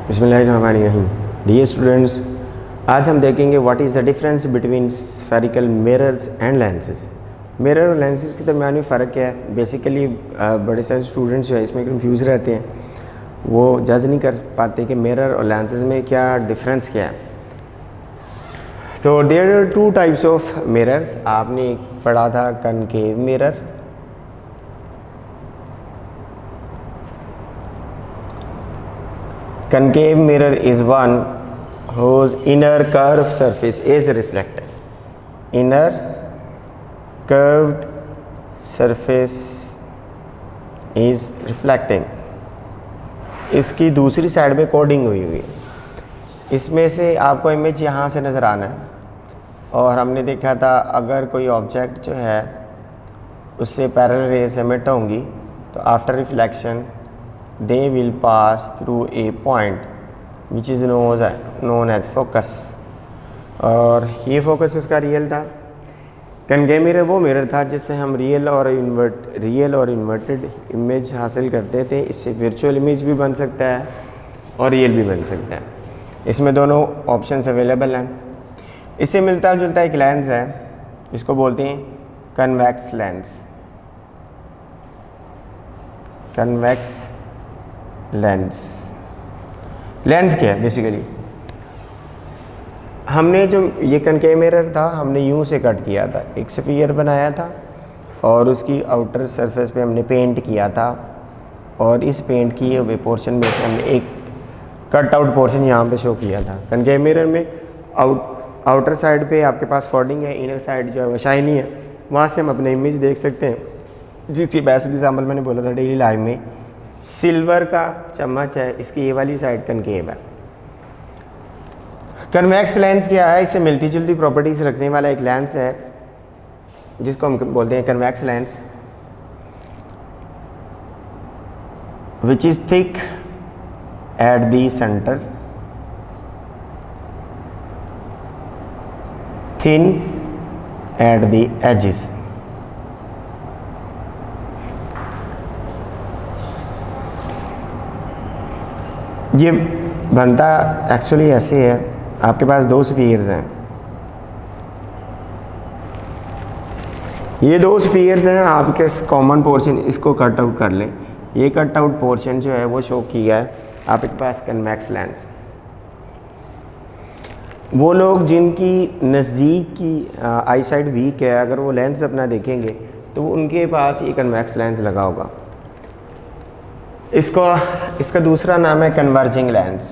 बिस्मिल्लाहिर्रहमानिर्रहीम। Dear students, आज हम देखेंगे what is the difference between spherical mirrors and lenses. Mirror और लेंसेज के दरमियान फ़र्क क्या है? बेसिकली बड़े सारे स्टूडेंट्स जो है इसमें कंफ्यूज रहते हैं, वो जज नहीं कर पाते कि मिरर और लेंसेज में क्या डिफरेंस क्या है। तो there are two types of mirrors. आपने पढ़ा था concave mirror, concave mirror is one whose inner curved surface is reflected. Inner curved surface is reflecting. इसकी दूसरी साइड पे कोडिंग हुई हुई है। इसमें से आपको इमेज यहाँ से नज़र आना है, और हमने देखा था अगर कोई ऑब्जेक्ट जो है उससे पैरेलल रेज एमिट होंगी तो after reflection they will pass through a point which is known as focus, और ये फोकस उसका रियल था। कनकेव मिरर वो मिरर था जिससे हम रियल और इन्वर्टेड इमेज हासिल करते थे। इससे वर्चुअल इमेज भी बन सकता है और रियल भी बन सकता है। इसमें दोनों ऑप्शंस अवेलेबल हैं। इससे मिलता जुलता एक लेंस है, इसको बोलते हैं कन्वेक्स लेंस। कन्वेक्स लेंस क्या है? बेसिकली हमने जो ये कनकेव मिरर था हमने यूं से कट किया था, एक स्फीयर बनाया था और उसकी आउटर सरफेस पे हमने पेंट किया था, और इस पेंट किए हुए पोर्शन में से हमने एक कट आउट पोर्शन यहाँ पे शो किया था। कनकेव मिरर में आउटर साइड पे आपके पास कोडिंग है, इनर साइड जो है वो शाइनी है, वहाँ से हम अपने इमेज देख सकते हैं। जिसकी बेस्ट एग्जाम्पल मैंने बोला था डेली लाइफ में, सिल्वर का चम्मच है, इसकी ये वाली साइड कनकेव है। कन्वेक्स लेंस क्या है? इससे मिलती जुलती प्रॉपर्टीज रखने वाला एक लेंस है जिसको हम बोलते हैं convex lens, which is thick at the centre, thin at the edges. ये बनता एक्चुअली ऐसे है, आपके पास दो स्फीयर्स हैं, ये दो स्फीयर्स हैं, आपके कॉमन पोर्शन इसको कट आउट कर लें। ये कट आउट पोर्शन जो है वो शो किया है आपके पास कन्वेक्स लेंस। वो लोग जिनकी नज़दीक की आई साइड वीक है, अगर वो लेंस अपना देखेंगे तो उनके पास ये कन्वेक्स लेंस लगा होगा। इसका दूसरा नाम है कन्वर्जिंग लेंस।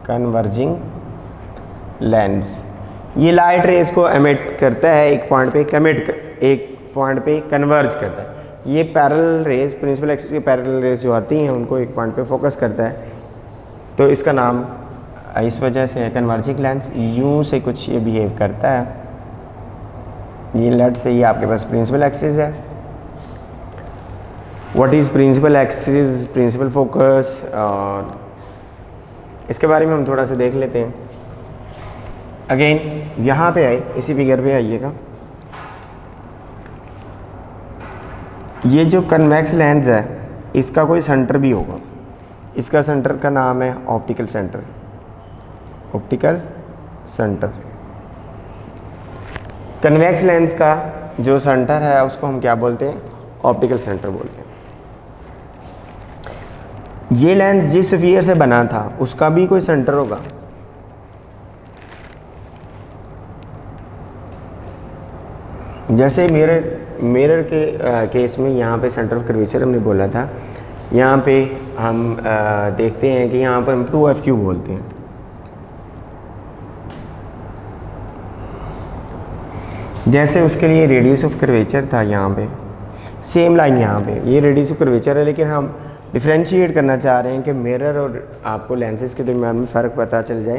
कन्वर्जिंग लेंस ये लाइट रेज को एमिट करता है, एक पॉइंट पे कन्वर्ज करता है। ये पैरेलल रेज, प्रिंसिपल एक्सिस की पैरेलल रेज जो आती हैं उनको एक पॉइंट पे फोकस करता है, तो इसका नाम इस वजह से है कन्वर्जिंग लेंस। यूं से कुछ ये बिहेव करता है। ये लेट से ये आपके पास प्रिंसिपल एक्सिस है। What is principal axis, principal focus, इसके बारे में हम थोड़ा सा देख लेते हैं। अगेन यहाँ पे आए, इसी फिगर पे आइएगा। ये जो कन्वेक्स लेंस है इसका कोई सेंटर भी होगा, इसका सेंटर का नाम है optical centre. Optical centre convex lens का जो सेंटर है उसको हम क्या बोलते हैं? ऑप्टिकल सेंटर बोलते हैं। ये लेंस जिस स्फीयर से बना था उसका भी कोई सेंटर होगा। जैसे मिरर के केस में यहाँ पे सेंटर ऑफ कर्वेचर हमने बोला था, यहाँ पे हम देखते हैं कि यहाँ पर हम 2f क्यों बोलते हैं। जैसे उसके लिए रेडियस ऑफ कर्वेचर था यहाँ पे, सेम लाइन यहाँ पे, ये रेडियस ऑफ कर्वेचर है, लेकिन हम डिफ्रेंशिएट करना चाह रहे हैं कि मिरर और आपको लेंसेज के दरमियान में फ़र्क पता चल जाए।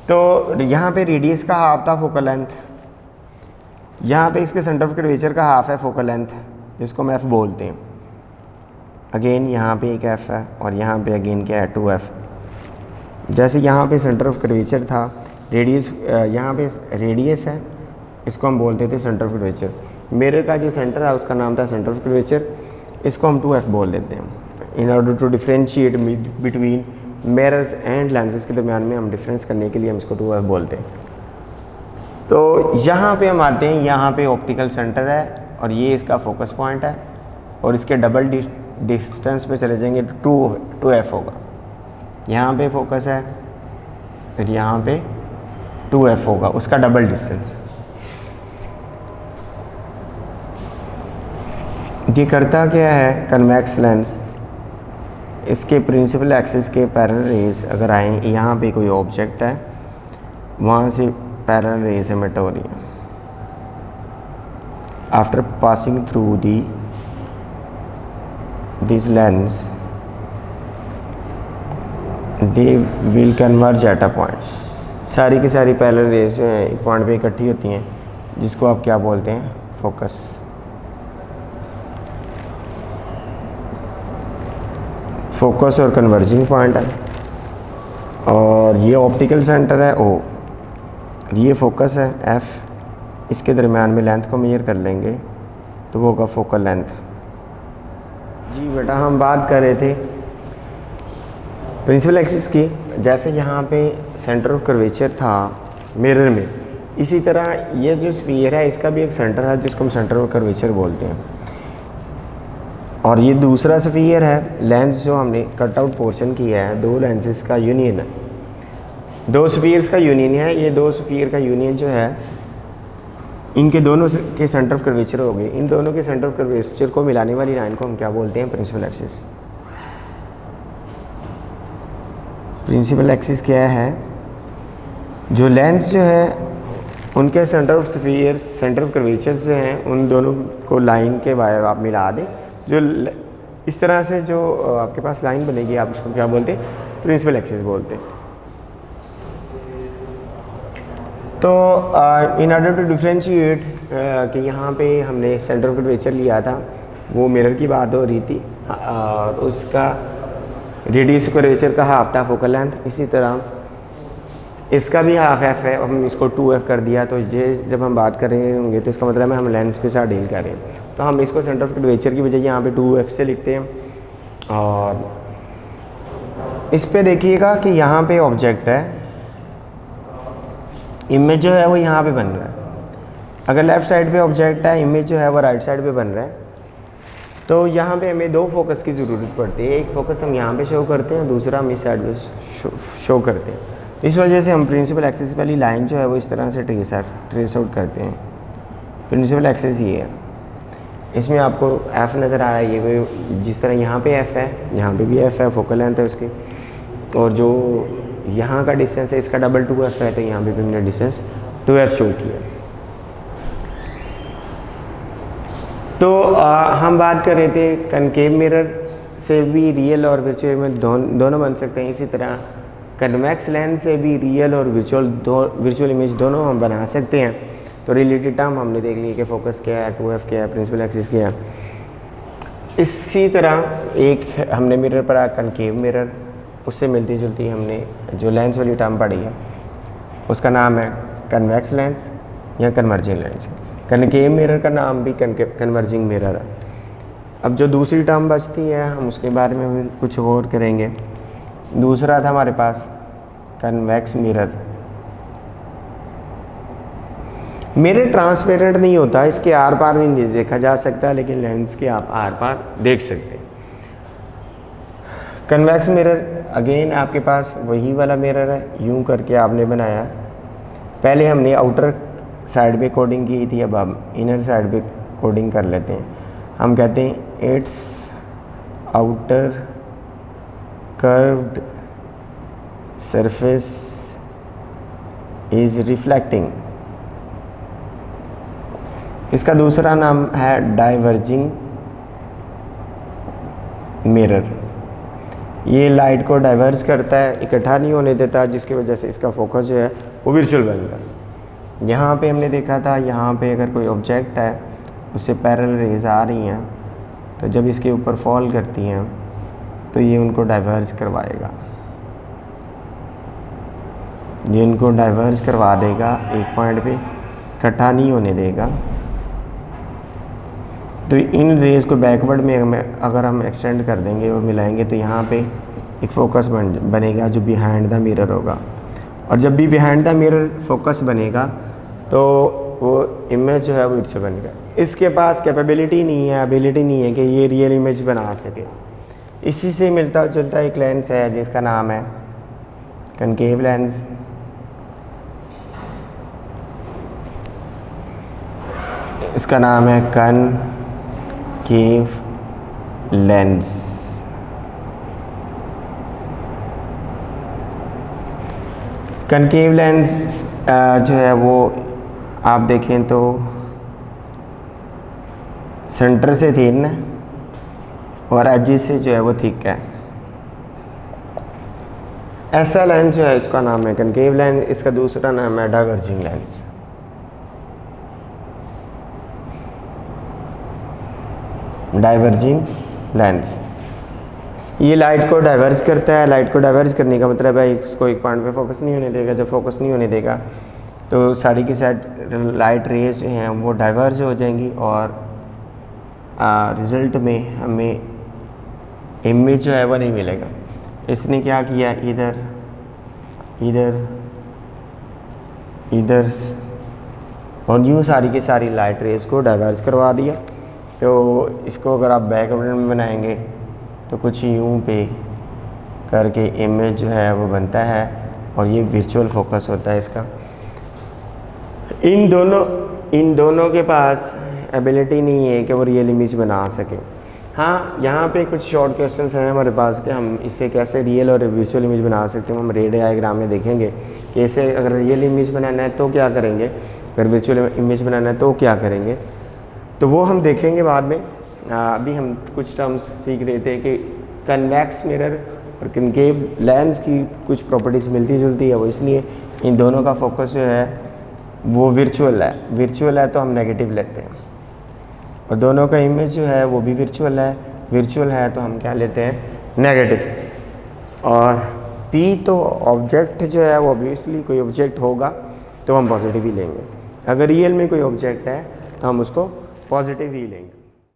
तो यहाँ पे रेडियस का हाफ था फोकल लेंथ, यहाँ पे इसके सेंटर ऑफ कर्वेचर का हाफ है फोकल लेंथ, जिसको हम f बोलते हैं। अगेन यहाँ पे एक f है और यहाँ पे अगेन क्या है 2f। जैसे यहाँ पे सेंटर ऑफ कर्वेचर था, रेडियस यहाँ पे रेडियस है, इसको हम बोलते थे सेंटर ऑफ कर्वेचर। मिरर का जो सेंटर है उसका नाम था सेंटर ऑफ कर्वेचर, इसको हम 2f बोल देते हैं। in order to differentiate between mirrors and lenses के दरमियान में हम डिफरेंस करने के लिए हम इसको 2f बोलते हैं। तो यहाँ पे हम आते हैं, यहाँ पे ऑप्टिकल सेंटर है और ये इसका फोकस पॉइंट है और इसके डबल डिस्टेंस पे चले जाएंगे तो 2f होगा। यहाँ पे फोकस है, फिर यहाँ पे 2f होगा, उसका डबल डिस्टेंस। ये करता क्या है, कन्वेक्स लेंस, इसके प्रिंसिपल एक्सिस के पैरेलल रेज अगर आए, यहाँ पे कोई ऑब्जेक्ट है, वहाँ से पैरेलल रेज एमिट हो रही है। After passing through this lens they will converge at a point. सारी की सारी पैरेलल रेज जो हैं एक पॉइंट पे इकट्ठी होती हैं, जिसको आप क्या बोलते हैं, फोकस। फोकस और कन्वर्जिंग पॉइंट है, और ये ऑप्टिकल सेंटर है O, ये फोकस है F, इसके दरमियान में लेंथ को मेजर कर लेंगे तो वो होगा फोकल लेंथ। जी बेटा, हम बात कर रहे थे प्रिंसिपल एक्सिस की। जैसे यहाँ पे सेंटर ऑफ कर्वेचर था मिरर में, इसी तरह ये जो स्फीयर है इसका भी एक सेंटर है जिसको हम सेंटर ऑफ कर्वेचर बोलते हैं। और ये दूसरा स्फीयर है, लेंस जो हमने कट आउट पोर्शन किया है, दो लेंसेज का यूनियन है, दो स्फीयर्स का यूनियन है। ये दो स्फीयर का यूनियन जो है, इनके दोनों के सेंटर ऑफ कर्वेचर हो गए। इन दोनों के सेंटर ऑफ कर्वेचर को मिलाने वाली लाइन को हम क्या बोलते हैं, प्रिंसिपल एक्सिस। प्रिंसिपल एक्सिस क्या है, जो लेंस जो है उनके centre of sphere, centre of curvature जो हैं, उन दोनों को लाइन के बारे आप मिला दें। जो इस तरह से जो आपके पास लाइन बनेगी, आप इसको क्या बोलते हैं, प्रिंसिपल एक्सिस बोलते हैं। तो इन ऑर्डर टू डिफ्रेंशिएट कि यहाँ पे हमने सेंटर ऑफ कर्वेचर लिया था, वो मिरर की बात हो रही थी, और उसका रेडियस कर्वेचर का हाफ था फोकल लेंथ। इसी तरह इसका भी हाफ f है, हम इसको 2f कर दिया। तो ये जब हम बात कर रहे होंगे तो इसका मतलब है हम लेंस के साथ डील कर रहे हैं, तो हम इसको सेंटर ऑफ कर्वेचर की बजाय यहाँ पे 2f से लिखते हैं। और इस पे देखिएगा कि यहाँ पे ऑब्जेक्ट है, इमेज जो है वो यहाँ पे बन रहा है। अगर लेफ़्ट साइड पे ऑब्जेक्ट है, इमेज जो है वो राइट साइड पे बन रहा है। तो यहाँ पे हमें दो फोकस की ज़रूरत पड़ती है, एक फोकस हम यहाँ पे शो करते हैं, दूसरा हम इस साइड पे शो करते हैं। इस वजह से हम प्रिंसिपल एक्सिस वाली लाइन जो है वो इस तरह से ट्रेस आउट करते हैं। प्रिंसिपल एक्सिस ये है, इसमें आपको F नज़र आ रहा है, ये जिस तरह यहाँ पे F है, यहाँ पे भी F है, फोकल लेंथ है उसकी, और जो यहाँ का डिस्टेंस है इसका डबल 2f है, तो यहाँ पे भी हमने डिस्टेंस 2f शो किया। तो हम बात कर रहे थे कनकेव मिरर से भी रियल और वर्चुअल में दोनों बन सकते हैं। इसी तरह कन्वेक्स लेंस से भी रियल और वर्चुअल इमेज दोनों हम बना सकते हैं। तो रिलेटेड टर्म हमने देख ली कि फोकस क्या है, 2f क्या है, प्रिंसिपल एक्सिस क्या है। इसी तरह एक हमने मिरर पढ़ा कनकेव मिरर, उससे मिलती जुलती हमने जो लेंस वाली टर्म पढ़ी है उसका नाम है कन्वेक्स लेंस या कन्वर्जिंग लेंस। कनकेव मिरर का नाम भी कन्वर्जिंग मिरर है। अब जो दूसरी टर्म बचती है हम उसके बारे में भी कुछ और करेंगे। दूसरा था हमारे पास कन्वेक्स मिरर। मिरर ट्रांसपेरेंट नहीं होता, इसके आर पार नहीं देखा जा सकता, लेकिन लेंस के आप आर पार देख सकते हैं। कन्वेक्स मिरर अगेन आपके पास वही वाला मिरर है, यूं करके आपने बनाया। पहले हमने आउटर साइड पे कोडिंग की थी, अब हम इनर साइड पे कोडिंग कर लेते हैं। हम कहते हैं it's outer curved surface is reflecting. इसका दूसरा नाम है डाइवर्जिंग मिरर। ये लाइट को डाइवर्ज करता है, इकट्ठा नहीं होने देता, जिसकी वजह से इसका फोकस जो है वो वर्चुअल बनता है। यहाँ पे हमने देखा था, यहाँ पे अगर कोई ऑब्जेक्ट है उससे पैरेलल रेज आ रही हैं, तो जब इसके ऊपर फॉल करती हैं तो ये उनको डाइवर्ज करवाएगा, ये इनको डाइवर्ज करवा देगा, एक पॉइंट पे इकट्ठा नहीं होने देगा। तो इन रेज़ को बैकवर्ड में अगर हम एक्सटेंड कर देंगे और मिलाएंगे तो यहाँ पे एक फोकस बनेगा जो बिहाइंड द मिरर होगा। और जब भी बिहाइंड द मिरर फोकस बनेगा तो वो इमेज जो है वो इससे बनेगा। इसके पास कैपेबिलिटी नहीं है, एबिलिटी नहीं है कि ये रियल इमेज बना सके। इसी से मिलता जुलता एक लेंस है जिसका नाम है कनकेव लेंस। इसका नाम है कनकेव लेंस। कनकेव लेंस जो है वो आप देखें तो सेंटर से थिन है और एजिस से जो है वो थिक है। ऐसा लेंस जो है इसका नाम है कनकेव लेंस। इसका दूसरा नाम है डाइवर्जिंग लेंस। डाइवर्जिंग लेंस ये लाइट को डाइवर्ज करता है। लाइट को डाइवर्ज करने का मतलब है इसको एक पॉइंट पे फोकस नहीं होने देगा। जब फोकस नहीं होने देगा तो सारी की सारी लाइट रेज जो हैं वो डाइवर्ज हो जाएंगी और रिज़ल्ट में हमें इमेज जो है वो नहीं मिलेगा। इसने क्या किया, इधर इधर इधर और यूँ सारी की सारी लाइट रेज को डाइवर्ज करवा दिया। तो इसको अगर आप बैकग्राउंड में बनाएंगे तो कुछ यूँ पे करके इमेज जो है वो बनता है और ये वर्चुअल फोकस होता है इसका। इन दोनों के पास एबिलिटी नहीं है कि वो रियल इमेज बना सके। हाँ, यहाँ पे कुछ शॉर्ट क्वेश्चंस हैं हमारे पास कि हम इससे कैसे रियल और वर्चुअल इमेज बना सकते हैं। हम रे डायग्राम में देखेंगे कि इसे अगर रियल इमेज बनाना है तो क्या करेंगे, अगर वर्चुअल इमेज बनाना है तो क्या करेंगे, तो वो हम देखेंगे बाद में। अभी हम कुछ टर्म्स सीख रहे थे कि कन्वेक्स मिरर और कनकेव लेंस की कुछ प्रॉपर्टीज़ मिलती जुलती है। वो इसलिए इन दोनों का फोकस जो है वो वर्चुअल है। वर्चुअल है तो हम नेगेटिव लेते हैं और दोनों का इमेज जो है वो भी वर्चुअल है। वर्चुअल है तो हम क्या लेते हैं, नेगेटिव। और पी तो ऑब्जेक्ट जो है वो ऑब्वियसली कोई ऑब्जेक्ट होगा तो हम पॉजिटिव ही लेंगे। अगर रियल में कोई ऑब्जेक्ट है तो हम उसको पॉजिटिव ही लेंगे।